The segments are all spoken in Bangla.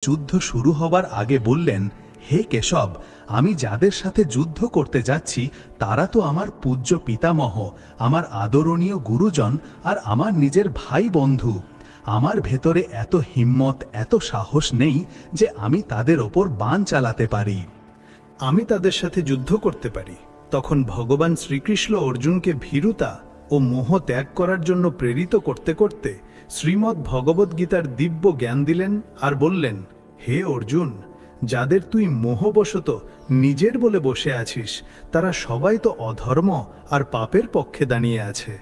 যুদ্ধ শুরু হবার আগে বললেন, হে কেশব, আমি যাদের সাথে যুদ্ধ করতে যাচ্ছি তারা তো আমার পূজ্য পিতামহ, আমার আদরণীয় গুরুজন আর আমার নিজের ভাই বন্ধু। আমার ভেতরে এত হিম্মত, এত সাহস নেই যে আমি তাদের ওপর বাণ চালাতে পারি। আমি তাদের সাথে যুদ্ধ করতে পারি। তখন ভগবান শ্রীকৃষ্ণ অর্জুনকে ভীরুতা ও মোহ ত্যাগ করার জন্য প্রেরিত করতে করতে শ্রীমদ্ ভগবদ্ গীতার দিব্য জ্ঞান দিলেন আর বললেন, হে অর্জুন, যাদের তুই মোহবশত নিজের বলে বসে আছিস তারা সবাই তো অধর্ম আর পাপের পক্ষে দাঁড়িয়ে আছে।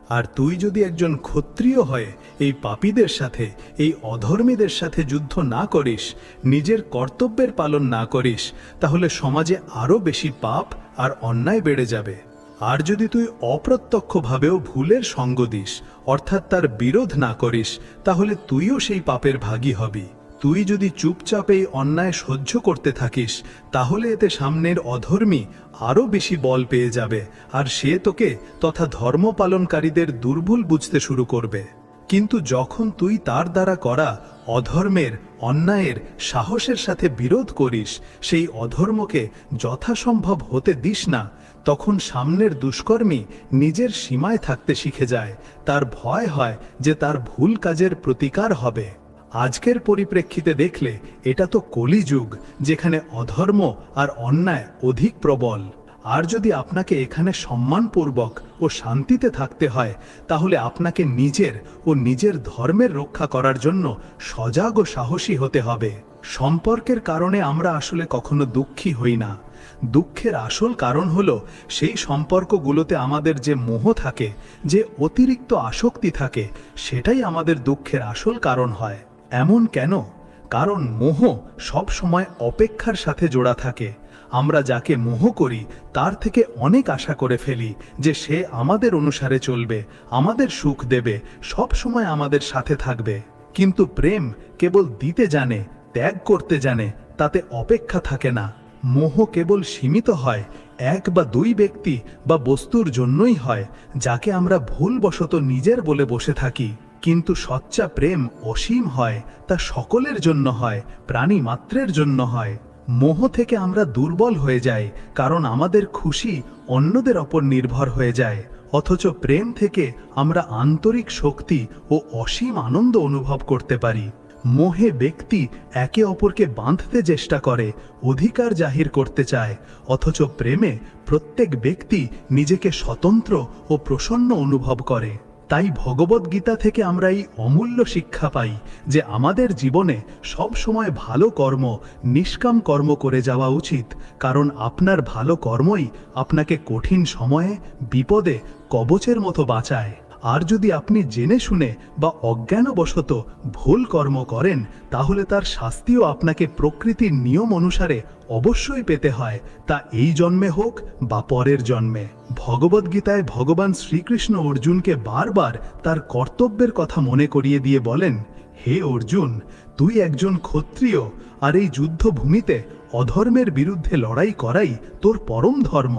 আর তুই যদি একজন ক্ষত্রিয় হয়ে এই পাপীদের সাথে, এই অধর্মীদের সাথে যুদ্ধ না করিস, নিজের কর্তব্যের পালন না করিস, তাহলে সমাজে আরো বেশি পাপ আর অন্যায় বেড়ে যাবে। আর যদি তুই অপ্রত্যক্ষভাবেও ভুলের সঙ্গ দিস, অর্থাৎ তার বিরোধ না করিস, তাহলে তুইও সেই পাপের ভাগী হবি। তুই যদি চুপচাপ এই অন্যায় সহ্য করতে থাকিস, তাহলে এতে সামনের অধর্মী আরো বেশি বল পেয়ে যাবে আর সে তোকে তথা ধর্ম পালনকারীদের দুর্বল বুঝতে শুরু করবে। কিন্তু যখন তুই তার দ্বারা করা অধর্মের, অন্যায়ের সাহসের সাথে বিরোধ করিস, সেই অধর্মকে যথাসম্ভব হতে দিস না, তখন সামনের দুষ্কর্মী নিজের সীমায় থাকতে শিখে যায়। তার ভয় হয় যে তার ভুল কাজের প্রতিকার হবে। আজকের পরিপ্রেক্ষিতে দেখলে এটা তো কলিযুগ, যেখানে অধর্ম আর অন্যায় অধিক প্রবল। আর যদি আপনাকে এখানে সম্মানপূর্বক ও শান্তিতে থাকতে হয়, তাহলে আপনাকে নিজের ও নিজের ধর্মের রক্ষা করার জন্য সজাগ ও সাহসী হতে হবে। সম্পর্কের কারণে আমরা আসলে কখনো দুঃখী হই না। দুঃখের আসল কারণ হলো সেই সম্পর্কগুলোতে আমাদের যে মোহ থাকে, যে অতিরিক্ত আসক্তি থাকে, সেটাই আমাদের দুঃখের আসল কারণ হয়। এমন কেন? কারণ মোহ সব সময় অপেক্ষার সাথে জোড়া থাকে। আমরা যাকে মোহ করি তার থেকে অনেক আশা করে ফেলি যে সে আমাদের অনুসারে চলবে, আমাদের সুখ দেবে, সব সময় আমাদের সাথে থাকবে। কিন্তু প্রেম কেবল দিতে জানে, ত্যাগ করতে জানে, তাতে অপেক্ষা থাকে না। মোহ কেবল সীমিত হয় এক বা দুই ব্যক্তি বা বস্তুর জন্যই হয়, যাকে আমরা ভুলবশত নিজের বলে বসে থাকি। কিন্তু সচ্চা প্রেম অসীম হয়, তা সকলের জন্য হয়, প্রাণী মাত্রের জন্য হয়। মোহ থেকে আমরা দুর্বল হয়ে যাই, কারণ আমাদের খুশি অন্যদের ওপর নির্ভর হয়ে যায়। অথচ প্রেম থেকে আমরা আন্তরিক শক্তি ও অসীম আনন্দ অনুভব করতে পারি। মোহে ব্যক্তি একে অপরকে বাঁধতে চেষ্টা করে, অধিকার জাহির করতে চায়, অথচ প্রেমে প্রত্যেক ব্যক্তি নিজেকে স্বতন্ত্র ও প্রসন্ন অনুভব করে। তাই ভগবদ্গীতা থেকে আমরা এই অমূল্য শিক্ষা পাই যে আমাদের জীবনে সব সময় ভালো কর্ম, নিষ্কাম কর্ম করে যাওয়া উচিত, কারণ আপনার ভালো কর্মই আপনাকে কঠিন সময়ে, বিপদে কবচের মতো বাঁচায়। আর যদি আপনি জেনে শুনে বা অজ্ঞানবশত ভুল কর্ম করেন, তাহলে তার শাস্তিও আপনাকে প্রকৃতির নিয়ম অনুসারে অবশ্যই পেতে হয়, তা এই জন্মে হোক বা পরের জন্মে। ভগবদ্গীতায় ভগবান শ্রীকৃষ্ণ অর্জুনকে বারবার তার কর্তব্যের কথা মনে করিয়ে দিয়ে বলেন, হে অর্জুন, তুই একজন ক্ষত্রিয়, আর এই যুদ্ধভূমিতে অধর্মের বিরুদ্ধে লড়াই করাই তোর পরম ধর্ম।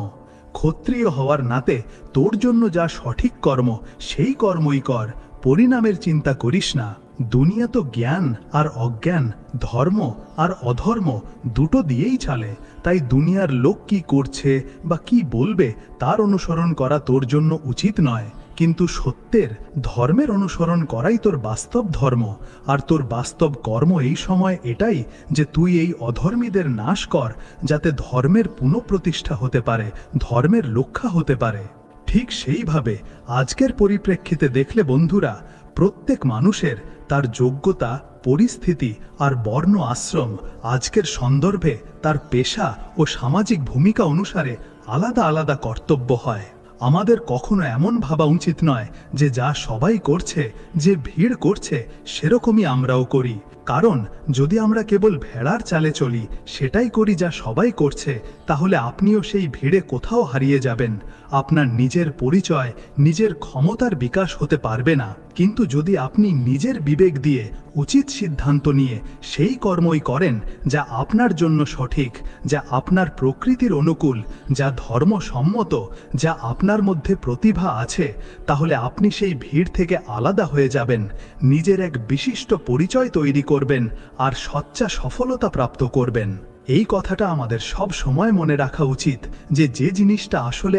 ক্ষত্রিয় হওয়ার নাতে তোর জন্য যা সঠিক কর্ম সেই কর্মই কর, পরিণামের চিন্তা করিস না। দুনিয়া তো জ্ঞান আর অজ্ঞান, ধর্ম আর অধর্ম দুটো দিয়েই চলে। তাই দুনিয়ার লোক কি করছে বা কি বলবে তার অনুসরণ করা তোর জন্য উচিত নয়, কিন্তু সত্যের, ধর্মের অনুসরণ করাই তোর বাস্তব ধর্ম। আর তোর বাস্তব কর্ম এই সময় এটাই যে তুই এই অধর্মীদের নাশ কর, যাতে ধর্মের পুনঃপ্রতিষ্ঠা হতে পারে, ধর্মের রক্ষা হতে পারে। ঠিক সেইভাবে আজকের পরিপ্রেক্ষিতে দেখলে বন্ধুরা, প্রত্যেক মানুষের তার যোগ্যতা, পরিস্থিতি আর বর্ণ আশ্রম, আজকের সন্দর্ভে তার পেশা ও সামাজিক ভূমিকা অনুসারে আলাদা আলাদা কর্তব্য হয়। আমাদের কখনো এমন ভাবা উচিত নয় যে যা সবাই করছে, যে ভিড় করছে, সেরকমই আমরাও করি। কারণ যদি আমরা কেবল ভেড়ার চালে চলি, সেটাই করি যা সবাই করছে, তাহলে আপনিও সেই ভিড়ে কোথাও হারিয়ে যাবেন। আপনার নিজের পরিচয়, নিজের ক্ষমতার বিকাশ হতে পারবে না। কিন্তু যদি আপনি নিজের বিবেক দিয়ে উচিত সিদ্ধান্ত নিয়ে সেই কর্মই করেন যা আপনার জন্য সঠিক, যা আপনার প্রকৃতির অনুকূল, যা ধর্মসম্মত, যা আপনার মধ্যে প্রতিভা আছে, তাহলে আপনি সেই ভিড় থেকে আলাদা হয়ে যাবেন, নিজের এক বিশিষ্ট পরিচয় তৈরি করবেন আর সচ্চা সফলতা প্রাপ্ত করবেন। এই কথাটা আমাদের সব সময় মনে রাখা উচিত যে যে জিনিসটা আসলে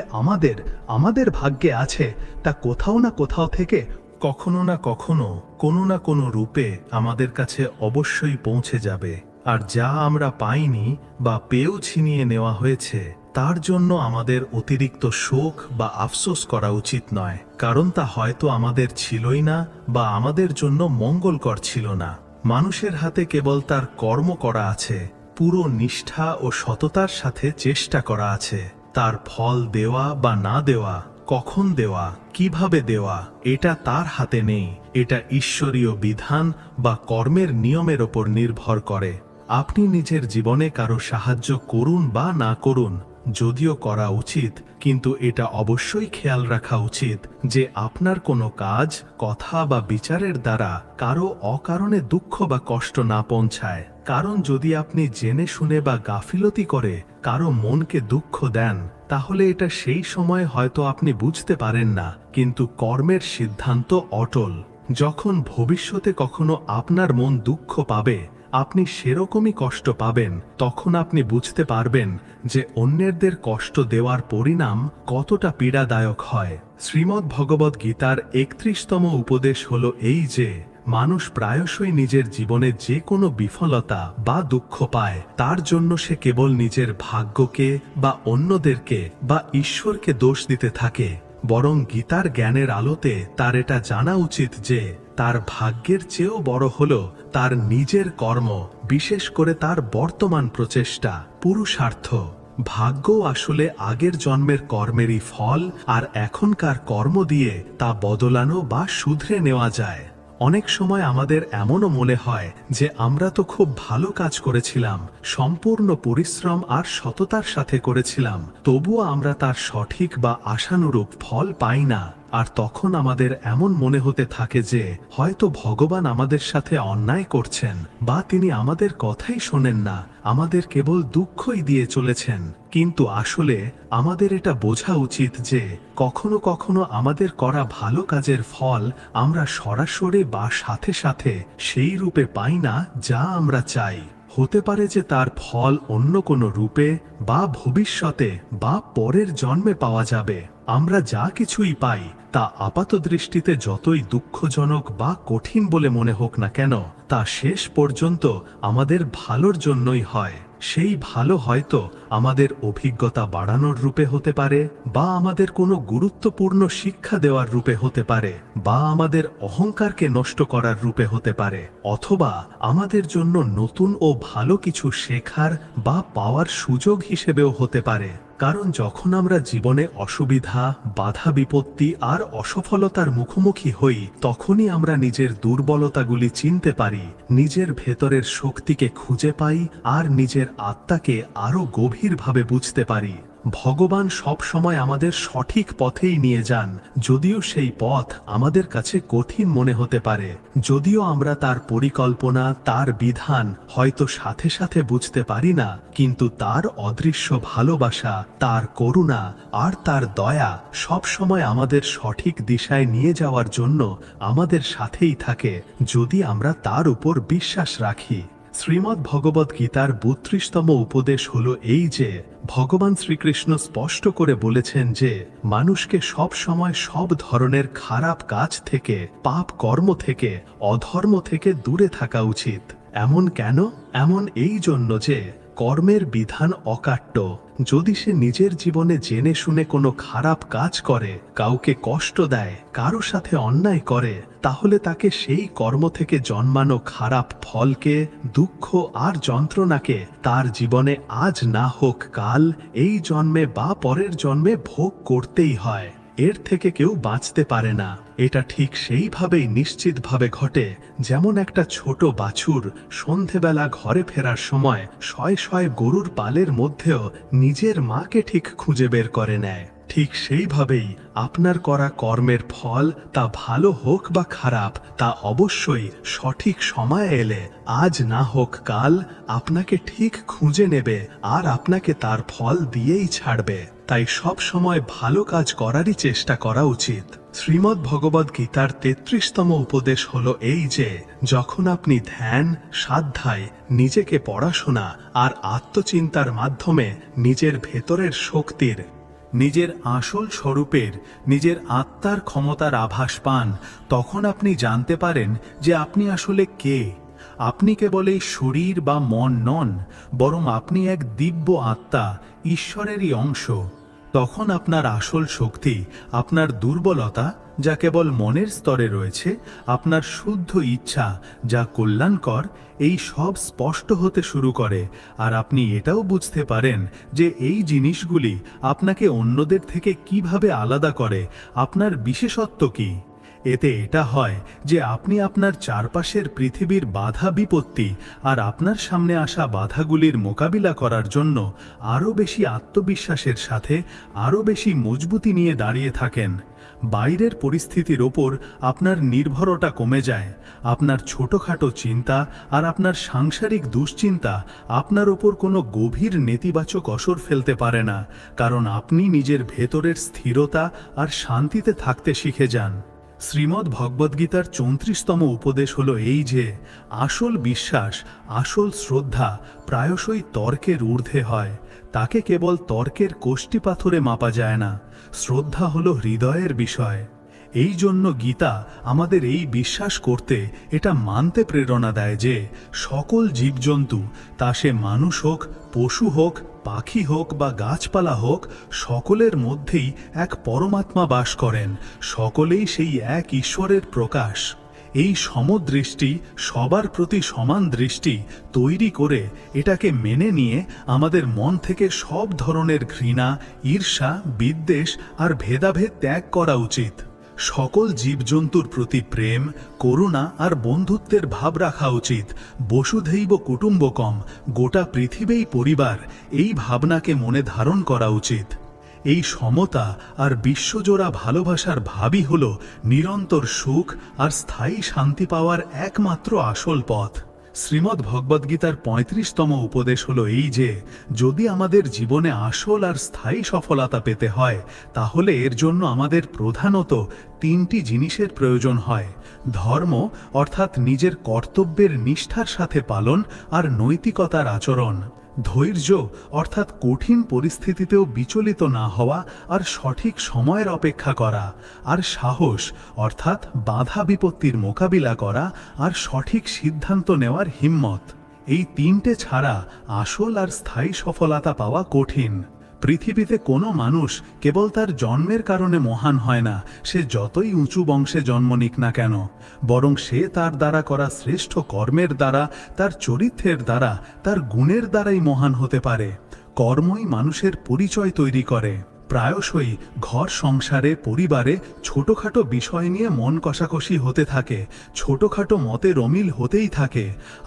আমাদের ভাগ্যে আছে তা কোথাও না কোথাও থেকে কখনো না কখনো কোনো না কোনো রূপে আমাদের কাছে অবশ্যই পৌঁছে যাবে। আর যা আমরা পাইনি বা পেয়েও ছিনিয়ে নেওয়া হয়েছে তার জন্য আমাদের অতিরিক্ত শোক বা আফসোস করা উচিত নয়, কারণ তা হয়তো আমাদের ছিলই না বা আমাদের জন্য মঙ্গলকর ছিল না। মানুষের হাতে কেবল তার কর্ম করা আছে, পুরো নিষ্ঠা ও সততার সাথে চেষ্টা করা আছে। তার ফল দেওয়া বা না দেওয়া, কখন দেওয়া, কিভাবে দেওয়া, এটা তার হাতে নেই। এটা ঈশ্বরীয় বিধান বা কর্মের নিয়মের ওপর নির্ভর করে। আপনি নিজের জীবনে কারো সাহায্য করুন বা না করুন, যদিও করা উচিত, কিন্তু এটা অবশ্যই খেয়াল রাখা উচিত যে আপনার কোনো কাজ, কথা বা বিচারের দ্বারা কারো অকারণে দুঃখ বা কষ্ট না পৌঁছায়। কারণ যদি আপনি জেনে শুনে বা গাফিলতি করে কারো মনকে দুঃখ দেন, তাহলে এটা সেই সময় হয়তো আপনি বুঝতে পারেন না, কিন্তু কর্মের সিদ্ধান্ত অটল। যখন ভবিষ্যতে কখনো আপনার মন দুঃখ পাবে, আপনি সেরকমই কষ্ট পাবেন, তখন আপনি বুঝতে পারবেন যে অন্যদের কষ্ট দেওয়ার পরিণাম কতটা পীড়াদায়ক হয়। শ্রীমদ্ ভগবদ গীতার 31তম উপদেশ হলো এই যে মানুষ প্রায়শই নিজের জীবনে যে কোনো বিফলতা বা দুঃখ পায়, তার জন্য সে কেবল নিজের ভাগ্যকে বা অন্যদেরকে বা ঈশ্বরকে দোষ দিতে থাকে। বরং গীতার জ্ঞানের আলোতে তার এটা জানা উচিত যে তার ভাগ্যের চেয়েও বড় হলো তার নিজের কর্ম, বিশেষ করে তার বর্তমান প্রচেষ্টা, পুরুষার্থ। ভাগ্য আসলে আগের জন্মের কর্মেরই ফল, আর এখনকার কর্ম দিয়ে তা বদলানো বা শুধরে নেওয়া যায়। অনেক সময় আমাদের এমনও মনে হয় যে আমরা তো খুব ভালো কাজ করেছিলাম, সম্পূর্ণ পরিশ্রম আর সততার সাথে করেছিলাম, তবুও আমরা তার সঠিক বা আশানুরূপ ফল পাই না। আর তখন আমাদের এমন মনে হতে থাকে যে হয়তো ভগবান আমাদের সাথে অন্যায় করছেন, বা তিনি আমাদের কথাই শোনেন না, আমাদের কেবল দুঃখই দিয়ে চলেছেন। কিন্তু আসলে আমাদের এটা বোঝা উচিত যে কখনো কখনো আমাদের করা ভালো কাজের ফল আমরা সরাসরি বা সাথে সাথে সেই রূপে পাই না যা আমরা চাই। হতে পারে যে তার ফল অন্য কোনো রূপে বা ভবিষ্যতে বা পরের জন্মে পাওয়া যাবে। আমরা যা কিছুই পাই তা আপাতদৃষ্টিতে যতই দুঃখজনক বা কঠিন বলে মনে হোক না কেন, তা শেষ পর্যন্ত আমাদের ভালোর জন্যই হয়। সেই ভালো হয়তো আমাদের অভিজ্ঞতা বাড়ানোর রূপে হতে পারে, বা আমাদের কোনো গুরুত্বপূর্ণ শিক্ষা দেওয়ার রূপে হতে পারে, বা আমাদের অহংকারকে নষ্ট করার রূপে হতে পারে, অথবা আমাদের জন্য নতুন ও ভালো কিছু শেখার বা পাওয়ার সুযোগ হিসেবেও হতে পারে। কারণ যখন আমরা জীবনে অসুবিধা, বাধা বিপত্তি আর অসফলতার মুখোমুখি হই, তখনই আমরা নিজের দুর্বলতাগুলি চিনতে পারি, নিজের ভেতরের শক্তিকে খুঁজে পাই আর নিজের আত্মাকে আরো গভীরভাবে বুঝতে পারি। ভগবান সব সময় আমাদের সঠিক পথেই নিয়ে যান, যদিও সেই পথ আমাদের কাছে কঠিন মনে হতে পারে, যদিও আমরা তার পরিকল্পনা, তার বিধান হয়তো সাথে সাথে বুঝতে পারি না, কিন্তু তার অদৃশ্য ভালোবাসা, তার করুণা আর তার দয়া সব সময় আমাদের সঠিক দিশায় নিয়ে যাওয়ার জন্য আমাদের সাথেই থাকে, যদি আমরা তার উপর বিশ্বাস রাখি। শ্রীমদ্ ভগবদ গীতার 32তম উপদেশ হলো এই যে ভগবান শ্রীকৃষ্ণ স্পষ্ট করে বলেছেন যে মানুষকে সব সময় সব ধরনের খারাপ কাজ থেকে, পাপ কর্ম থেকে, অধর্ম থেকে দূরে থাকা উচিত। এমন কেন? এমন এই জন্য যে কর্মের বিধান অকাট্য। যদি সে নিজের জীবনে জেনে শুনে কোনো খারাপ কাজ করে, কাউকে কষ্ট দেয়, কারো সাথে অন্যায় করে, তাহলে তাকে সেই কর্ম থেকে জন্মানো খারাপ ফলকে, দুঃখ আর যন্ত্রণাকে তার জীবনে আজ না হোক কাল, এই জন্মে বা পরের জন্মে ভোগ করতেই হয়। এর থেকে কেউ বাঁচতে পারে না। এটা ঠিক সেইভাবেই নিশ্চিতভাবে ঘটে যেমন একটা ছোট বাছুর সন্ধেবেলা ঘরে ফেরার সময় শয়ে শয়ে গরুর পালের মধ্যেও নিজের মাকে ঠিক খুঁজে বের করে নেয়। ঠিক সেইভাবেই আপনার করা কর্মের ফল তা ভালো হোক বা খারাপ তা অবশ্যই সঠিক সময় এলে আজ না হোক কাল আপনাকে ঠিক খুঁজে নেবে আর আপনাকে তার ফল দিয়েই ছাড়বে। তাই সব সময় ভালো কাজ করারই চেষ্টা করা উচিত। শ্রীমদ্ ভগবদ গীতার 33তম উপদেশ হলো এই যে যখন আপনি ধ্যান সাধ্যায় নিজেকে পড়াশোনা আর আত্মচিন্তার মাধ্যমে নিজের ভেতরের শক্তির, নিজের আসল স্বরূপের, নিজের আত্মার ক্ষমতার আভাস পান, তখন আপনি জানতে পারেন যে আপনি আসলে কে। আপনি কেবল এই শরীর বা মন নন, বরং আপনি এক দিব্য আত্মা, ঈশ্বরেরই অংশ। তখন আপনার আসল শক্তি, আপনার দুর্বলতা যা কেবল মনের স্তরে রয়েছে, আপনার শুদ্ধ ইচ্ছা যা কল্যাণকর, এই সব স্পষ্ট হতে শুরু করে। আর আপনি এটাও বুঝতে পারেন যে এই জিনিসগুলি আপনাকে অন্যদের থেকে কিভাবে আলাদা করে, আপনার বিশেষত্ব কী। এতে এটা হয় যে আপনি আপনার চারপাশের পৃথিবীর বাধা বিপত্তি আর আপনার সামনে আসা বাধাগুলির মোকাবিলা করার জন্য আরও বেশি আত্মবিশ্বাসের সাথে আরও বেশি মজবুতি নিয়ে দাঁড়িয়ে থাকেন। বাইরের পরিস্থিতির ওপর আপনার নির্ভরতা কমে যায়। আপনার ছোটখাটো চিন্তা আর আপনার সাংসারিক দুশ্চিন্তা আপনার ওপর কোনো গভীর নেতিবাচক অসর ফেলতে পারে না, কারণ আপনি নিজের ভেতরের স্থিরতা আর শান্তিতে থাকতে শিখে যান। শ্রীমদ্ ভগবদ্গীতার 34তম উপদেশ হলো এই যে আসল বিশ্বাস, আসল শ্রদ্ধা প্রায়শই তর্কের ঊর্ধ্বে হয়। তাকে কেবল তর্কের কোষ্ঠী পাথরে মাপা যায় না। শ্রদ্ধা হলো হৃদয়ের বিষয়। এই জন্য গীতা আমাদের এই বিশ্বাস করতে, এটা মানতে প্রেরণা দেয় যে সকল জীবজন্তু, তা সে মানুষ হোক, পশু হোক, পাখি হোক বা গাছপালা হোক, সকলের মধ্যেই এক পরমাত্মা বাস করেন। সকলেই সেই এক ঈশ্বরের প্রকাশ। এই সমদৃষ্টি, সবার প্রতি সমান দৃষ্টি তৈরি করে এটাকে মেনে নিয়ে আমাদের মন থেকে সব ধরনের ঘৃণা, ঈর্ষা, বিদ্বেষ আর ভেদাভেদ ত্যাগ করা উচিত। সকল জীবজন্তুর প্রতি প্রেম, করুণা আর বন্ধুত্বের ভাব রাখা উচিত। বসুধৈব কুটুম্বকম, গোটা পৃথিবীই পরিবার, এই ভাবনাকে মনে ধারণ করা উচিত। এই সমতা আর বিশ্বজোড়া ভালোবাসার ভাবই হল নিরন্তর সুখ আর স্থায়ী শান্তি পাওয়ার একমাত্র আসল পথ। শ্রীমদ্ ভগবদ্গীতার 35তম উপদেশ হলো এই যে যদি আমাদের জীবনে আসল আর স্থায়ী সফলতা পেতে হয়, তাহলে এর জন্য আমাদের প্রধানত 3টি জিনিসের প্রয়োজন হয়। ধর্ম অর্থাৎ নিজের কর্তব্যের নিষ্ঠার সাথে পালন আর নৈতিকতার আচরণ। ধৈর্য অর্থাৎ কঠিন পরিস্থিতিতেও বিচলিত না হওয়া আর সঠিক সময়ের অপেক্ষা করা। আর সাহস অর্থাৎ বাধা বিপত্তির মোকাবিলা করা আর সঠিক সিদ্ধান্ত নেওয়ার হিম্মত। এই 3টে ছাড়া আসল আর স্থায়ী সফলতা পাওয়া কঠিন। পৃথিবীতে কোনো মানুষ কেবল তার জন্মের কারণে মহান হয় না, সে যতই উঁচু বংশে জন্ম নিক না কেন, বরং সে তার দ্বারা করা শ্রেষ্ঠ কর্মের দ্বারা, তার চরিত্রের দ্বারা, তার গুণের দ্বারাই মহান হতে পারে। কর্মই মানুষের পরিচয় তৈরি করে। প্রায়শই ঘর সংসারে, পরিবারে ছোটখাটো বিষয় নিয়ে মন কষাকষি হতে থাকে, ছোটখাটো মতের অমিল হতেই থাকে।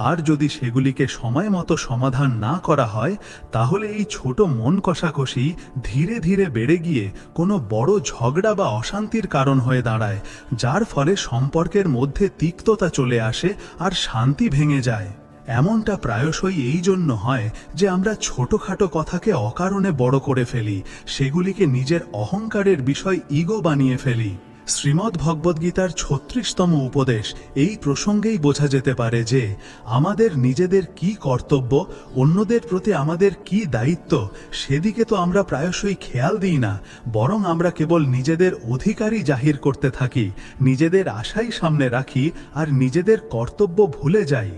আর যদি সেগুলিকে সময় মতো সমাধান না করা হয়, তাহলে এই ছোট মন কষাকষি ধীরে ধীরে বেড়ে গিয়ে কোনো বড় ঝগড়া বা অশান্তির কারণ হয়ে দাঁড়ায়, যার ফলে সম্পর্কের মধ্যে তিক্ততা চলে আসে আর শান্তি ভেঙে যায়। এমনটা প্রায়শই এই জন্য হয় যে আমরা ছোটখাটো কথাকে অকারণে বড় করে ফেলি, সেগুলিকে নিজের অহংকারের বিষয় ইগো বানিয়ে ফেলি। শ্রীমদ্ ভগবদ্গীতার 36তম উপদেশ এই প্রসঙ্গেই বোঝা যেতে পারে যে আমাদের নিজেদের কি কর্তব্য, অন্যদের প্রতি আমাদের কি দায়িত্ব, সেদিকে তো আমরা প্রায়শই খেয়াল দিই না, বরং আমরা কেবল নিজেদের অধিকারই জাহির করতে থাকি, নিজেদের আশাই সামনে রাখি আর নিজেদের কর্তব্য ভুলে যাই।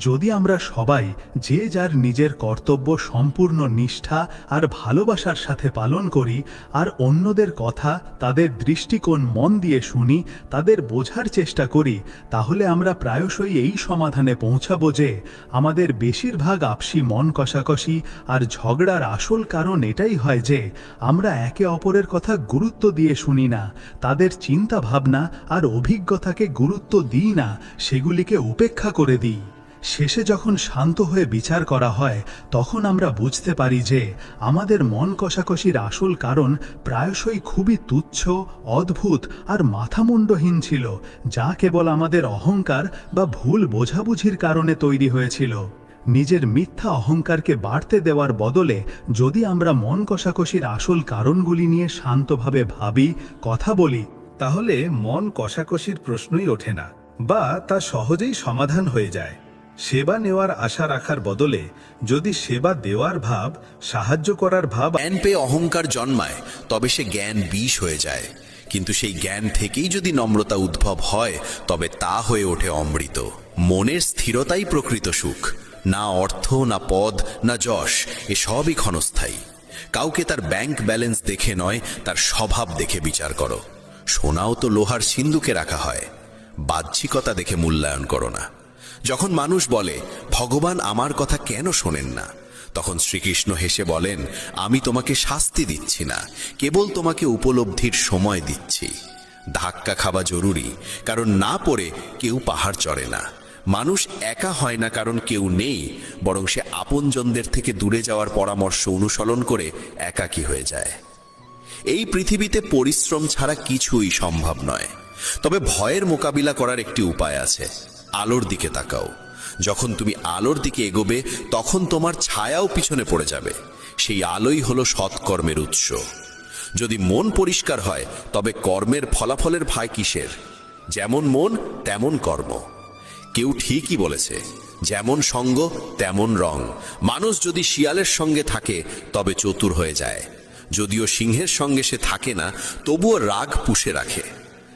যদি আমরা সবাই যে যার নিজের কর্তব্য সম্পূর্ণ নিষ্ঠা আর ভালোবাসার সাথে পালন করি আর অন্যদের কথা, তাদের দৃষ্টিকোণ মন দিয়ে শুনি, তাদের বোঝার চেষ্টা করি, তাহলে আমরা প্রায়শই এই সমাধানে পৌঁছাবো যে আমাদের বেশিরভাগ আপসী মন কষাকষি আর ঝগড়ার আসল কারণ এটাই হয় যে আমরা একে অপরের কথা গুরুত্ব দিয়ে শুনি না, তাদের চিন্তা ভাবনা আর অভিজ্ঞতাকে গুরুত্ব দিই না, সেগুলিকে উপেক্ষা করে দিই। শেষে যখন শান্ত হয়ে বিচার করা হয় তখন আমরা বুঝতে পারি যে আমাদের মন কষাকষির আসল কারণ প্রায়শই খুবই তুচ্ছ, অদ্ভুত আর মাথামুণ্ডহীন ছিল, যা কেবল আমাদের অহংকার বা ভুল বোঝাবুঝির কারণে তৈরি হয়েছিল। নিজের মিথ্যা অহংকারকে বাড়তে দেওয়ার বদলে যদি আমরা মন কষাকষির আসল কারণগুলি নিয়ে শান্তভাবে ভাবি, কথা বলি, তাহলে মন কষাকষির প্রশ্নই ওঠে না, বা তা সহজেই সমাধান হয়ে যায়। সেবা নেওয়ার আশা রাখার বদলে যদি সেবা দেওয়ার ভাব, সাহায্য করার ভাব, জ্ঞান পেয়ে অহংকার জন্মায়, তবে সে জ্ঞান বিষ হয়ে যায়। কিন্তু সেই জ্ঞান থেকেই যদি নম্রতা উদ্ভব হয়, তবে তা হয়ে ওঠে অমৃত। মনের স্থিরতাই প্রকৃত সুখ। না অর্থ, না পদ, না যশ, এসবই ক্ষণস্থায়ী। কাউকে তার ব্যাংক ব্যালেন্স দেখে নয়, তার স্বভাব দেখে বিচার করো। সোনাও তো লোহার সিন্ধুকে রাখা হয়। বাহ্যিকতা দেখে মূল্যায়ন করো না। যখন মানুষ বলে, ভগবান আমার কথা কেন শোনেন না, তখন শ্রীকৃষ্ণ হেসে বলেন, আমি তোমাকে শাস্তি দিচ্ছি না, কেবল তোমাকে উপলব্ধির সময় দিচ্ছি। ধাক্কা খাওয়া জরুরি, কারণ না পড়ে কেউ পাহাড় চড়ে না। মানুষ একা হয় না কারণ কেউ নেই, বরং সে আপনজনদের থেকে দূরে যাওয়ার পরামর্শ অনুসরণ করে একাকী হয়ে যায়। এই পৃথিবীতে পরিশ্রম ছাড়া কিছুই সম্ভব নয়। তবে ভয়ের মোকাবিলা করার একটি উপায় আছে। আলোর দিকে তাকাও। যখন তুমি আলোর দিকে এগোবে, তখন তোমার ছায়াও পিছনে পড়ে যাবে। সেই আলোই হলো সৎকর্মের উৎস। যদি মন পরিষ্কার হয়, তবে কর্মের ফলাফলের ভয় কিসের? যেমন মন তেমন কর্ম। কেউ ঠিকই বলেছে, যেমন সঙ্গ তেমন রং। মানুষ যদি শিয়ালের সঙ্গে থাকে তবে চতুর হয়ে যায়। যদিও সিংহের সঙ্গে সে থাকে না, তবুও রাগ পুষে রাখে।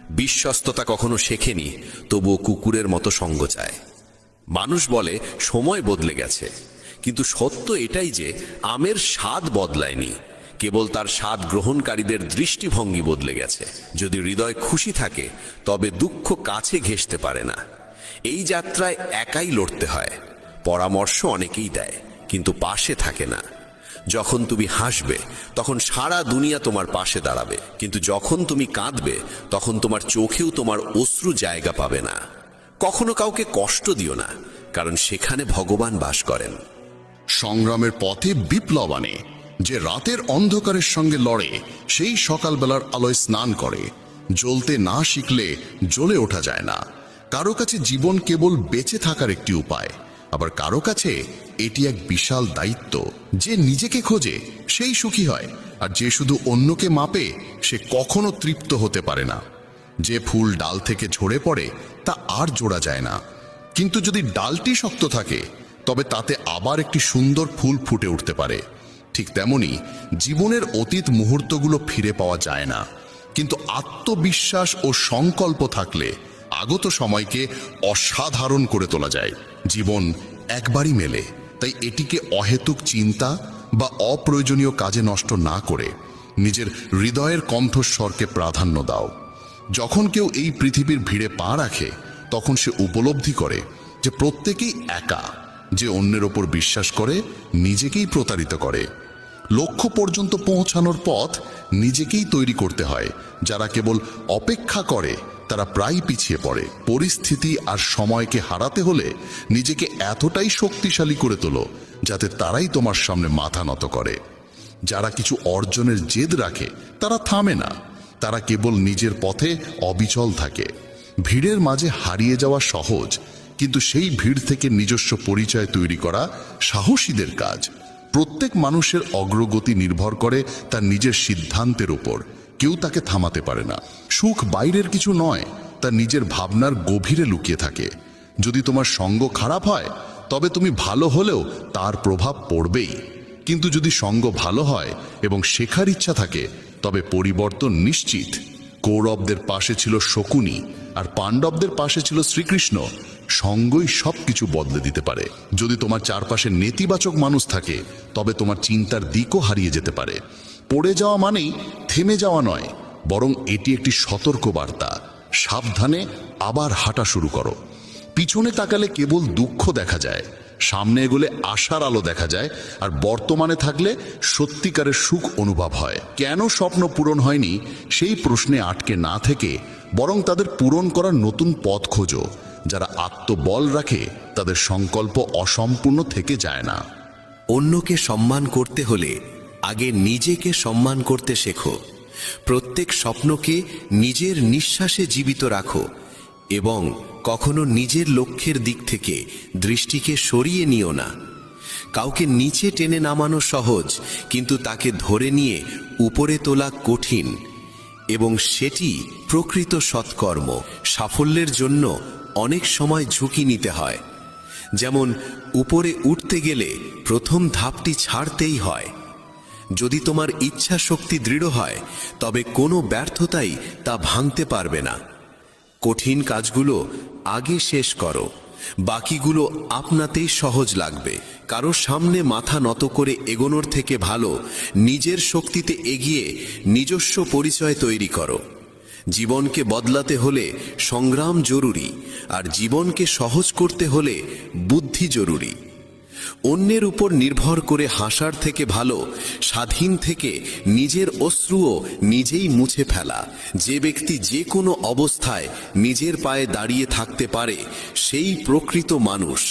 বিশ্বস্ততা কখনো শেখেনি, তবুও কুকুরের মতো সঙ্গ চায়। মানুষ বলে সময় বদলে গেছে, কিন্তু সত্য এটাই যে আমের স্বাদ বদলায়নি, কেবল তার স্বাদ গ্রহণকারীদের দৃষ্টিভঙ্গি বদলে গেছে। যদি হৃদয় খুশি থাকে, তবে দুঃখ কাছে ঘেঁষতে পারে না। এই যাত্রায় একাই লড়তে হয়। পরামর্শ অনেকেই দেয়, কিন্তু পাশে থাকে না। যখন তুমি হাসবে, তখন সারা দুনিয়া তোমার পাশে দাঁড়াবে, কিন্তু যখন তুমি কাঁদবে, তখন তোমার চোখেও তোমার অশ্রু জায়গা পাবে না। কখনো কাউকে কষ্ট দিও না, কারণ সেখানে ভগবান বাস করেন। সংগ্রামের পথে বিপ্লব আনে। যে রাতের অন্ধকারের সঙ্গে লড়ে, সেই সকালবেলার আলোয় স্নান করে। জ্বলতে না শিখলে জ্বলে ওঠা যায় না। কারো কাছে জীবন কেবল বেঁচে থাকার একটি উপায়, আবার কারো কাছে এটি এক বিশাল দায়িত্ব। যে নিজেকে খোঁজে সেই সুখী হয়, আর যে শুধু অন্যকে মাপে সে কখনো তৃপ্ত হতে পারে না। যে ফুল ডাল থেকে ঝরে পড়ে তা আর জোড়া যায় না, কিন্তু যদি ডালটি শক্ত থাকে তবে তাতে আবার একটি সুন্দর ফুল ফুটে উঠতে পারে। ঠিক তেমনি জীবনের অতীত মুহূর্তগুলো ফিরে পাওয়া যায় না, কিন্তু আত্মবিশ্বাস ও সংকল্প থাকলে আগত সময়কে অসাধারণ করে তোলা যায়। জীবন একবারই মেলে, তাই এটিকে অহেতুক চিন্তা বা অপ্রয়োজনীয় কাজে নষ্ট না করে নিজের হৃদয়ের কণ্ঠস্বরকে প্রাধান্য দাও। যখন কেউ এই পৃথিবীর ভিড়ে পা রাখে, তখন সে উপলব্ধি করে যে প্রত্যেকেই একা। যে অন্যের ওপর বিশ্বাস করে নিজেকেই প্রতারিত করে। লক্ষ্য পর্যন্ত পৌঁছানোর পথ নিজেকেই তৈরি করতে হয়। যারা কেবল অপেক্ষা করে তারা প্রায় পিছিয়ে পড়ে। পরিস্থিতি আর সময়কে হারাতে হলে নিজেকে এতটাই শক্তিশালী করে তোলো যাতে তারাই তোমার সামনে মাথা নত করে। যারা কিছু অর্জনের জেদ রাখে তারা থামে না, তারা কেবল নিজের পথে অবিচল থাকে। ভিড়ের মাঝে হারিয়ে যাওয়া সহজ, কিন্তু সেই ভিড় থেকে নিজস্ব পরিচয় তৈরি করা সাহসীদের কাজ। প্রত্যেক মানুষের অগ্রগতি নির্ভর করে তার নিজের সিদ্ধান্তের উপর। কেউ তাকে থামাতে পারে না। সুখ বাইরের কিছু নয়, তা নিজের ভাবনার গভীরে লুকিয়ে থাকে। যদি তোমার সঙ্গ খারাপ হয়, তবে তুমি ভালো হলেও তার প্রভাব পড়বেই। কিন্তু যদি সঙ্গ ভালো হয় এবং শেখার ইচ্ছা থাকে, তবে পরিবর্তন নিশ্চিত। কৌরবদের পাশে ছিল শকুনি, আর পাণ্ডবদের পাশে ছিল শ্রীকৃষ্ণ। সঙ্গই সবকিছু বদলে দিতে পারে। যদি তোমার চারপাশে নেতিবাচক মানুষ থাকে, তবে তোমার চিন্তার দিকও হারিয়ে যেতে পারে। পড়ে যাওয়া মানেই থেমে যাওয়া নয়, বরং এটি একটি সতর্ক বার্তা। সাবধানে আবার হাঁটা শুরু করো। পিছনে তাকালে কেবল দুঃখ দেখা যায়, সামনে এগোলে আশার আলো দেখা যায়, আর বর্তমানে থাকলে সত্যিকারের সুখ অনুভব হয়। কেন স্বপ্ন পূরণ হয়নি সেই প্রশ্নে আটকে না থেকে বরং তাদের পূরণ করার নতুন পথ খোঁজো। যারা আত্মবল রাখে তাদের সংকল্প অসম্পূর্ণ থেকে যায় না। অন্যকে সম্মান করতে হলে আগে নিজেকে সম্মান করতে শেখো। প্রত্যেক স্বপ্নকে নিজের নিঃশ্বাসে জীবিত রাখো এবং কখনো নিজের লক্ষ্যের দিক থেকে দৃষ্টিকে সরিয়ে নিও না। কাউকে নিচে টেনে নামানো সহজ, কিন্তু তাকে ধরে নিয়ে উপরে তোলা কঠিন, এবং সেটি প্রকৃত সৎকর্ম। সাফল্যের জন্য অনেক সময় ঝুঁকি নিতে হয়। যেমন উপরে উঠতে গেলে প্রথম ধাপটি ছাড়তেই হয়। যদি তোমার ইচ্ছা শক্তি দৃঢ় হয় তবে কোনো ব্যর্থতাই তা ভাঙতে পারবে না। কঠিন কাজগুলো আগে শেষ করো, বাকিগুলো আপনাতেই সহজ লাগবে। কারো সামনে মাথা নত করে এগোনোর থেকে ভালো নিজের শক্তিতে এগিয়ে নিজস্ব পরিচয় তৈরি করো। জীবনকে বদলাতে হলে সংগ্রাম জরুরি, আর জীবনকে সহজ করতে হলে বুদ্ধি জরুরি। অন্যের উপর নির্ভর করে হাসার থেকে ভালো স্বাধীন থেকে নিজের অশ্রুও নিজেই মুছে ফেলা। যে ব্যক্তি যে কোনো অবস্থায় নিজের পায়ে দাঁড়িয়ে থাকতে পারে সেই প্রকৃত মানুষ।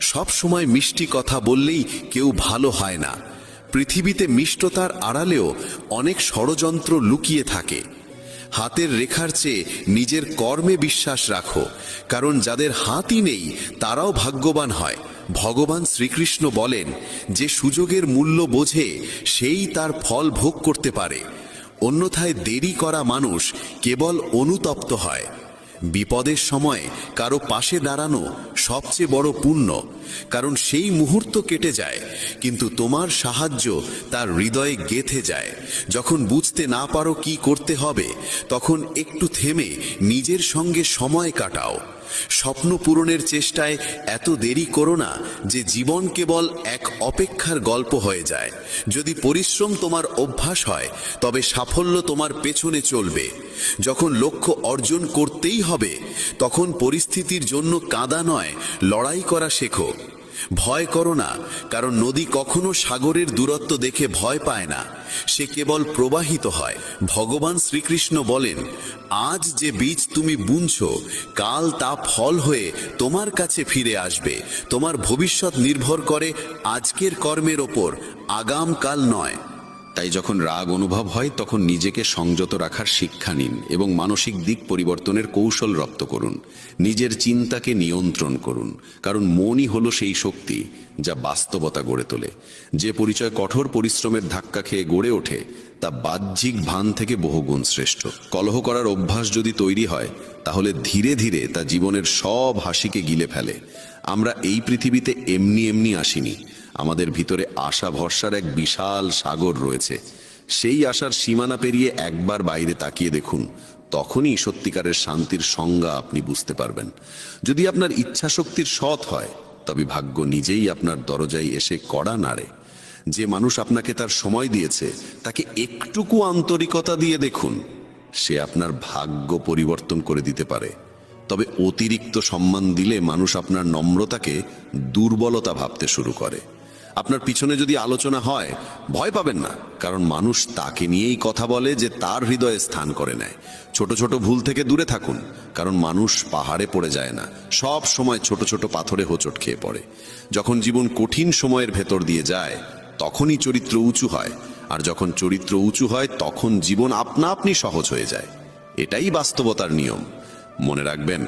সব সময় মিষ্টি কথা বললেই কেউ ভালো হয় না। পৃথিবীতে মিষ্টতার আড়ালেও অনেক ষড়যন্ত্র লুকিয়ে থাকে। হাতের রেখার চেয়ে নিজের কর্মে বিশ্বাস রাখো, কারণ যাদের হাতই নেই তারাও ভাগ্যবান হয়। ভগবান শ্রীকৃষ্ণ বলেন, যে সুযোগের মূল্য বোঝে সেই তার ফল ভোগ করতে পারে, অন্যথায় দেরি করা মানুষ কেবল অনুতপ্ত হয়। বিপদের সময় কারো পাশে দাঁড়ানো সবচেয়ে বড় পুণ্য, কারণ সেই মুহূর্ত কেটে যায় কিন্তু তোমার সাহায্য তার হৃদয়ে গেঁথে যায়। যখন বুঝতে না পারো কি করতে হবে, তখন একটু থেমে নিজের সঙ্গে সময় কাটাও। স্বপ্ন পূরণের চেষ্টায় এত দেরি করো না যে জীবন কেবল এক অপেক্ষার গল্প হয়ে যায়। যদি পরিশ্রম তোমার অভ্যাস হয় তবে সাফল্য তোমার পেছনে চলবে। যখন লক্ষ্য অর্জন করতেই হবে তখন পরিস্থিতির জন্য কাঁদা নয়, লড়াই করা শেখো। ভয় করো না, কারণ নদী কখনো সাগরের দূরত্ব দেখে ভয় পায় না, সে কেবল প্রবাহিত হয়। ভগবান শ্রীকৃষ্ণ বলেন, আজ যে বীজ তুমি বুনছো কাল তা ফল হয়ে তোমার কাছে ফিরে আসবে। তোমার ভবিষ্যৎ নির্ভর করে আজকের কর্মের ওপর, আগামকাল নয়। তাই যখন রাগ অনুভব হয় তখন নিজেকে সংযত রাখার শিক্ষা নিন এবং মানসিক দিক পরিবর্তনের কৌশল রপ্ত করুন। নিজের চিন্তাকে নিয়ন্ত্রণ করুন, কারণ মনই হলো সেই শক্তি যা বাস্তবতা গড়ে তোলে। যে পরিচয় কঠোর পরিশ্রমের ধাক্কা খেয়ে গড়ে ওঠে তা বাহ্যিক ভান থেকে বহুগুণ শ্রেষ্ঠ। কলহ করার অভ্যাস যদি তৈরি হয় তাহলে ধীরে ধীরে তা জীবনের সব হাসিকে গিলে ফেলে। আমরা এই পৃথিবীতে এমনি এমনি আসিনি, আমাদের ভিতরে আশা ভরসার এক বিশাল সাগর রয়েছে। সেই আশার সীমানা পেরিয়ে একবার বাইরে তাকিয়ে দেখুন, তখনই সত্যিকারের শান্তির সংজ্ঞা আপনি বুঝতে পারবেন। যদি আপনার ইচ্ছা শক্তির সৎ হয় তবে ভাগ্য নিজেই আপনার দরজায় এসে কড়া নাড়ে। যে মানুষ আপনাকে তার সময় দিয়েছে তাকে একটুকু আন্তরিকতা দিয়ে দেখুন, সে আপনার ভাগ্য পরিবর্তন করে দিতে পারে। তবে অতিরিক্ত সম্মান দিলে মানুষ আপনার নম্রতাকে দুর্বলতা ভাবতে শুরু করে। আপনার পিছনে যদি আলোচনা হয় ভয় পাবেন না, কারণ মানুষ তাকে নিয়েই কথা বলে যে তার হৃদয়ে স্থান করে নেয়। ছোট ছোট ভুল থেকে দূরে থাকুন, কারণ মানুষ পাহাড়ে পড়ে যায় না, সব সময় ছোট ছোট পাথরে হোঁচট খেয়ে পড়ে। যখন জীবন কঠিন সময়ের ভেতর দিয়ে যায় তখনই চরিত্র উঁচু হয়, আর যখন চরিত্র উঁচু হয় তখন জীবন আপনা আপনি সহজ হয়ে যায়। এটাই বাস্তবতার নিয়ম। মনে রাখবেন,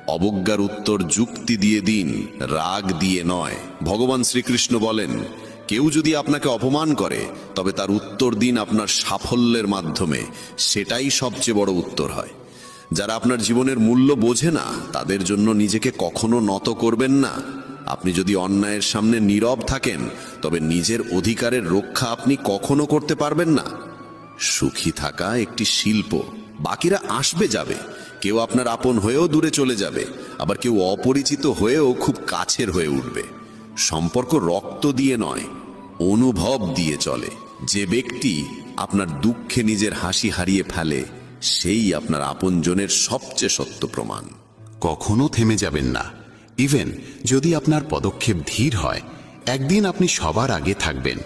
অবজ্ঞার উত্তর যুক্তি দিয়ে দিন, রাগ দিয়ে নয়। ভগবান শ্রীকৃষ্ণ বলেন, কেউ যদি আপনাকে অপমান করে তবে তার উত্তর দিন আপনার সাফল্যের মাধ্যমে, সেটাই সবচেয়ে বড় উত্তর হয়। যারা আপনার জীবনের মূল্য বোঝে না তাদের জন্য নিজেকে কখনো নত করবেন না। আপনি যদি অন্যায়ের সামনে নীরব থাকেন তবে নিজের অধিকারের রক্ষা আপনি কখনো করতে পারবেন না। সুখী থাকা একটি শিল্প, বাকিরা আসবে যাবে, কেউ আপনার আপন হয়েও দূরে চলে যাবে, আবার কেউ অপরিচিত হয়েও খুব কাছের হয়ে উঠবে। সম্পর্ক রক্ত দিয়ে নয়, অনুভব দিয়ে চলে। যে ব্যক্তি আপনার দুঃখে নিজের হাসি হারিয়ে ফেলে সেই আপনার আপনজনের সবচেয়ে সত্য প্রমাণ। কখনো থেমে যাবেন না। ইভেন যদি আপনার পদক্ষেপ ধীর হয়, একদিন আপনি সবার আগে থাকবেন।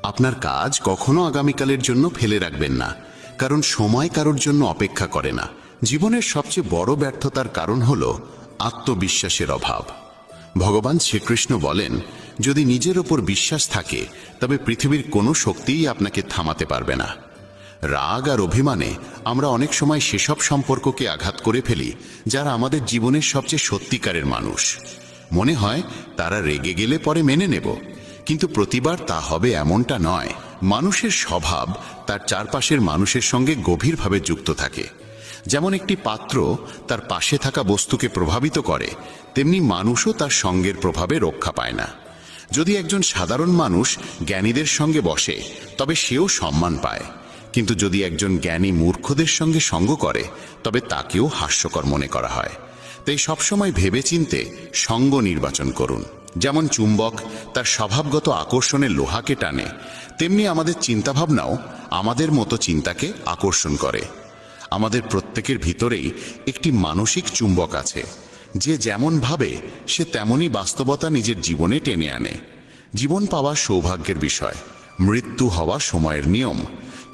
আপনার কাজ কখনো আগামীকালের জন্য ফেলে রাখবেন না, কারণ সময় কারোর জন্য অপেক্ষা করে না। জীবনের সবচেয়ে বড় ব্যর্থতার কারণ হলো আত্মবিশ্বাসের অভাব। ভগবান শ্রীকৃষ্ণ বলেন, যদি নিজের ওপর বিশ্বাস থাকে তবে পৃথিবীর কোনো শক্তিই আপনাকে থামাতে পারবে না। রাগ আর অভিমানে আমরা অনেক সময় সেসব সম্পর্ককে আঘাত করে ফেলি যারা আমাদের জীবনের সবচেয়ে সত্যিকারের মানুষ। মনে হয় তারা রেগে গেলে পরে মেনে নেব, কিন্তু প্রতিবার তা হবে এমনটা নয়। মানুষের স্বভাব তার চারপাশের মানুষের সঙ্গে গভীরভাবে যুক্ত থাকে। যেমন একটি পাত্র তার পাশে থাকা বস্তুকে প্রভাবিত করে, তেমনি মানুষও তার সঙ্গের প্রভাবে রক্ষা পায় না। যদি একজন সাধারণ মানুষ জ্ঞানীদের সঙ্গে বসে তবে সেও সম্মান পায়, কিন্তু যদি একজন জ্ঞানী মূর্খদের সঙ্গে সঙ্গ করে তবে তাকেও হাস্যকর মনে করা হয়। তাই সবসময় ভেবেচিন্তে সঙ্গ নির্বাচন করুন। যেমন চুম্বক তার স্বভাবগত আকর্ষণে লোহাকে টানে, তেমনি আমাদের চিন্তাভাবনাও আমাদের মতো চিন্তাকে আকর্ষণ করে। আমাদের প্রত্যেকের ভিতরেই একটি মানসিক চুম্বক আছে, যে যেমন ভাবে সে তেমনই বাস্তবতা নিজের জীবনে টেনে আনে। জীবন পাওয়া সৌভাগ্যের বিষয়, মৃত্যু হওয়া সময়ের নিয়ম,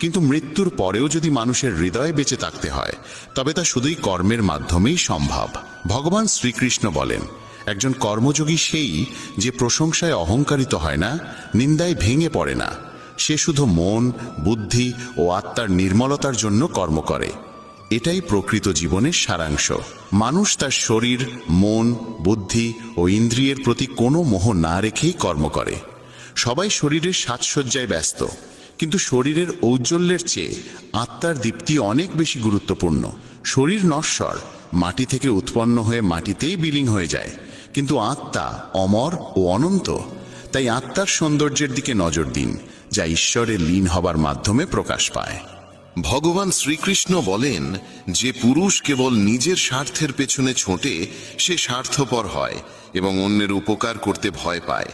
কিন্তু মৃত্যুর পরেও যদি মানুষের হৃদয়ে বেঁচে থাকতে হয় তবে তা শুধুই কর্মের মাধ্যমেই সম্ভব। ভগবান শ্রীকৃষ্ণ বলেন, একজন কর্মযোগী সেই যে প্রশংসায় অহংকারিত হয় না, নিন্দায় ভেঙে পড়ে না। সে শুধু মন, বুদ্ধি ও আত্মার নির্মলতার জন্য কর্ম করে। এটাই প্রকৃত জীবনের সারাংশ। মানুষ তার শরীর, মন, বুদ্ধি ও ইন্দ্রিয়ের প্রতি কোনো মোহ না রেখেই কর্ম করে। সবাই শরীরের সাজসজ্জায় ব্যস্ত, কিন্তু শরীরের ঔজ্জ্বল্যের চেয়ে আত্মার দীপ্তি অনেক বেশি গুরুত্বপূর্ণ। শরীর নশ্বর, মাটি থেকে উৎপন্ন হয়ে মাটিতেই বিলীন হয়ে যায়, কিন্তু আত্মা অমর ও অনন্ত। তাই আত্মার সৌন্দর্যের দিকে নজর দিন, যা ঈশ্বরে লীন হবার মাধ্যমে প্রকাশ পায়। ভগবান শ্রীকৃষ্ণ বলেন, যে পুরুষ কেবল নিজের স্বার্থের পেছনে ছোটে সে স্বার্থপর হয় এবং অন্যের উপকার করতে ভয় পায়।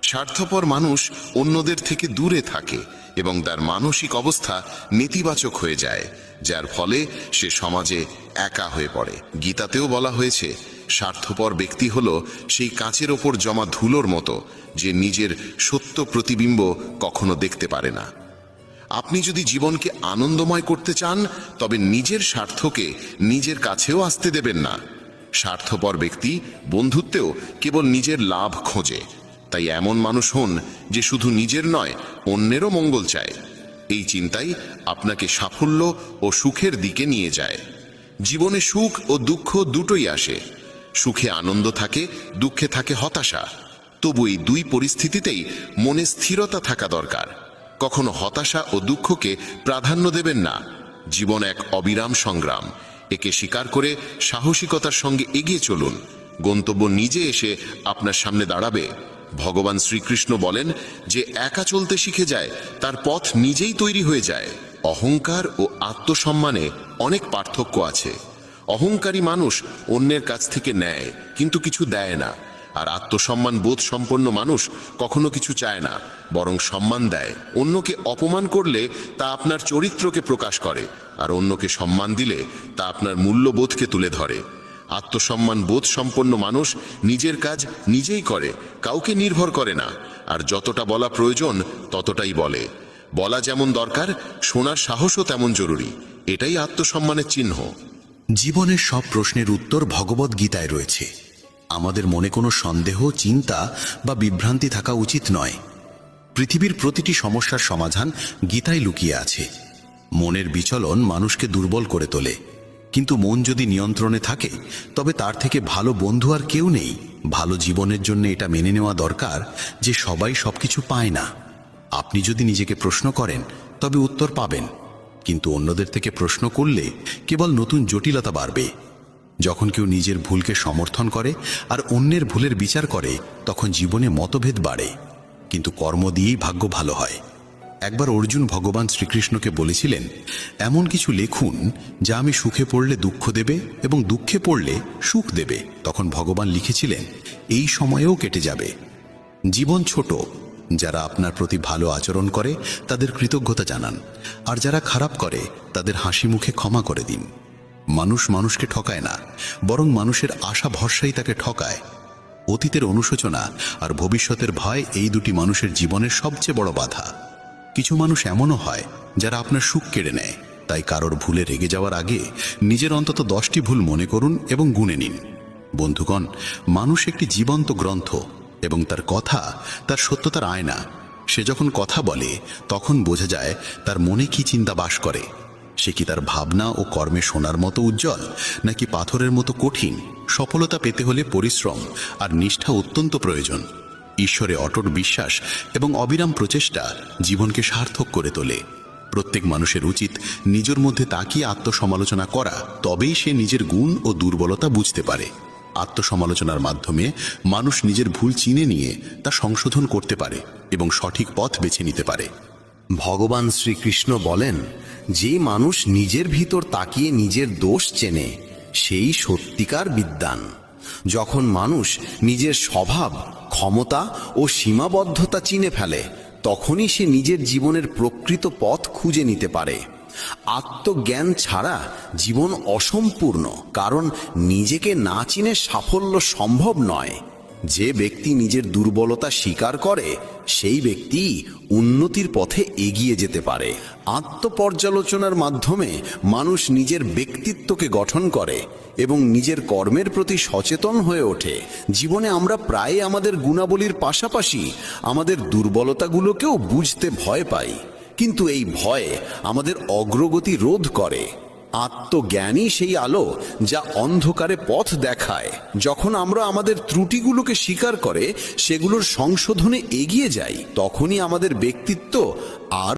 স্বার্থপর মানুষ অন্যদের থেকে দূরে থাকে এবং তার মানসিক অবস্থা নেতিবাচক হয়ে যায়, যার ফলে সে সমাজে একা হয়ে পড়ে। গীতাতেও বলা হয়েছে, স্বার্থপর ব্যক্তি হল সেই কাচের ওপর জমা ধুলোর মতো, যে নিজের সত্য প্রতিবিম্ব কখনো দেখতে পারে না। আপনি যদি জীবনকে আনন্দময় করতে চান তবে নিজের স্বার্থকে নিজের কাছেও আসতে দেবেন না। স্বার্থপর ব্যক্তি বন্ধুত্বেও কেবল নিজের লাভ খোঁজে। তাই এমন মানুষ হন যে শুধু নিজের নয়, অন্যেরও মঙ্গল চায়। এই চিন্তাই আপনাকে সাফল্য ও সুখের দিকে নিয়ে যায়। জীবনে সুখ ও দুঃখ দুটোই আসে। সুখে আনন্দ থাকে, দুঃখে থাকে হতাশা। তবু এই দুই পরিস্থিতিতেই মনে স্থিরতা থাকা দরকার। কখনো হতাশা ও দুঃখকে প্রাধান্য দেবেন না। জীবন এক অবিরাম সংগ্রাম। একে স্বীকার করে সাহসিকতার সঙ্গে এগিয়ে চলুন। গন্তব্য নিজে এসে আপনার সামনে দাঁড়াবে। ভগবান শ্রীকৃষ্ণ বলেন, যে একা চলতে শিখে যায় তার পথ নিজেই তৈরি হয়ে যায়। অহংকার ও আত্মসম্মানে অনেক পার্থক্য আছে। অহংকারী মানুষ অন্যের কাছ থেকে নেয় কিন্তু কিছু দেয় না, আর আত্মসম্মান বোধ সম্পন্ন মানুষ কখনো কিছু চায় না, বরং সম্মান দেয়। অন্যকে অপমান করলে তা আপনার চরিত্রকে প্রকাশ করে, আর অন্যকে সম্মান দিলে তা আপনার মূল্যবোধকে তুলে ধরে। আত্মসম্মান বোধ সম্পন্ন মানুষ নিজের কাজ নিজেই করে, কাউকে নির্ভর করে না, আর যতটা বলা প্রয়োজন ততটাই বলে। বলা যেমন দরকার, শোনার সাহসও তেমন জরুরি। এটাই আত্মসম্মানের চিহ্ন। জীবনের সব প্রশ্নের উত্তর ভগবদ গীতায় রয়েছে। আমাদের মনে কোনো সন্দেহ, চিন্তা বা বিভ্রান্তি থাকা উচিত নয়। পৃথিবীর প্রতিটি সমস্যার সমাধান গীতায় লুকিয়ে আছে। মনের বিচলন মানুষকে দুর্বল করে তোলে, কিন্তু মন যদি নিয়ন্ত্রণে থাকে তবে তার থেকে ভালো বন্ধু আর কেউ নেই। ভালো জীবনের জন্য এটা মেনে নেওয়া দরকার যে সবাই সবকিছু পায় না। আপনি যদি নিজেকে প্রশ্ন করেন তবে উত্তর পাবেন, কিন্তু অন্যদের থেকে প্রশ্ন করলে কেবল নতুন জটিলতা বাড়বে। যখন কেউ নিজের ভুলকে সমর্থন করে আর অন্যের ভুলের বিচার করে তখন জীবনে মতভেদ বাড়ে, কিন্তু কর্ম দিয়েই ভাগ্য ভালো হয়। একবার অর্জুন ভগবান শ্রীকৃষ্ণকে বলেছিলেন, এমন কিছু লিখুন যা আমি সুখে পড়লে দুঃখ দেবে এবং দুঃখে পড়লে সুখ দেবে। তখন ভগবান লিখেছিলেন, এই সময়েও কেটে যাবে। জীবন ছোট। যারা আপনার প্রতি ভালো আচরণ করে তাদের কৃতজ্ঞতা জানান, আর যারা খারাপ করে তাদের হাসি মুখে ক্ষমা করে দিন। মানুষ মানুষকে ঠকায় না, বরং মানুষের আশা ভরসাই তাকে ঠকায়। অতীতের অনুশোচনা আর ভবিষ্যতের ভয় এই দুটি মানুষের জীবনের সবচেয়ে বড় বাধা। কিছু মানুষ এমনও হয় যারা আপনার সুখ কেড়ে নেয়। তাই কারোর ভুলে রেগে যাওয়ার আগে নিজের অন্তত 10টি ভুল মনে করুন এবং গুণে নিন। বন্ধুগণ, মানুষ একটি জীবন্ত গ্রন্থ এবং তার কথা তার সত্যতার আয়না। সে যখন কথা বলে তখন বোঝা যায় তার মনে কি চিন্তা বাস করে। সে কি তার ভাবনা ও কর্মে সোনার মতো উজ্জ্বল, নাকি পাথরের মতো কঠিন? সফলতা পেতে হলে পরিশ্রম আর নিষ্ঠা অত্যন্ত প্রয়োজন। ঈশ্বরে অটট বিশ্বাস এবং অবিরাম প্রচেষ্টা জীবনকে সার্থক করে তোলে। প্রত্যেক মানুষের উচিত নিজের মধ্যে তাকিয়ে আত্মসমালোচনা করা, তবেই সে নিজের গুণ ও দুর্বলতা বুঝতে পারে। আত্মসমালোচনার মাধ্যমে মানুষ নিজের ভুল চিনে নিয়ে তা সংশোধন করতে পারে এবং সঠিক পথ বেছে নিতে পারে। ভগবান শ্রীকৃষ্ণ বলেন, যে মানুষ নিজের ভিতর তাকিয়ে নিজের দোষ চেনে সেই সত্যিকার বিদ্বান। যখন মানুষ নিজের স্বভাব, ক্ষমতা ও সীমাবদ্ধতা চিনে ফেলে, তখনই সে নিজের জীবনের প্রকৃত পথ খুঁজে নিতে পারে। আত্মজ্ঞান ছাড়া জীবন অসম্পূর্ণ, কারণ নিজেকে না চিনে সাফল্য সম্ভব নয়। যে ব্যক্তি নিজের দুর্বলতা স্বীকার করে সেই ব্যক্তি উন্নতির পথে এগিয়ে যেতে পারে। আত্মপর্যালোচনার মাধ্যমে মানুষ নিজের ব্যক্তিত্বকে গঠন করে এবং নিজের কর্মের প্রতি সচেতন হয়ে ওঠে। জীবনে আমরা প্রায় আমাদের গুণাবলীর পাশাপাশি আমাদের দুর্বলতাগুলোকেও বুঝতে ভয় পাই, কিন্তু এই ভয় আমাদের অগ্রগতি রোধ করে। আত্মজ্ঞানই সেই আলো যা অন্ধকারে পথ দেখায়। যখন আমরা আমাদের ত্রুটিগুলোকে স্বীকার করে সেগুলোর সংশোধনে এগিয়ে যাই, তখনই আমাদের ব্যক্তিত্ব আর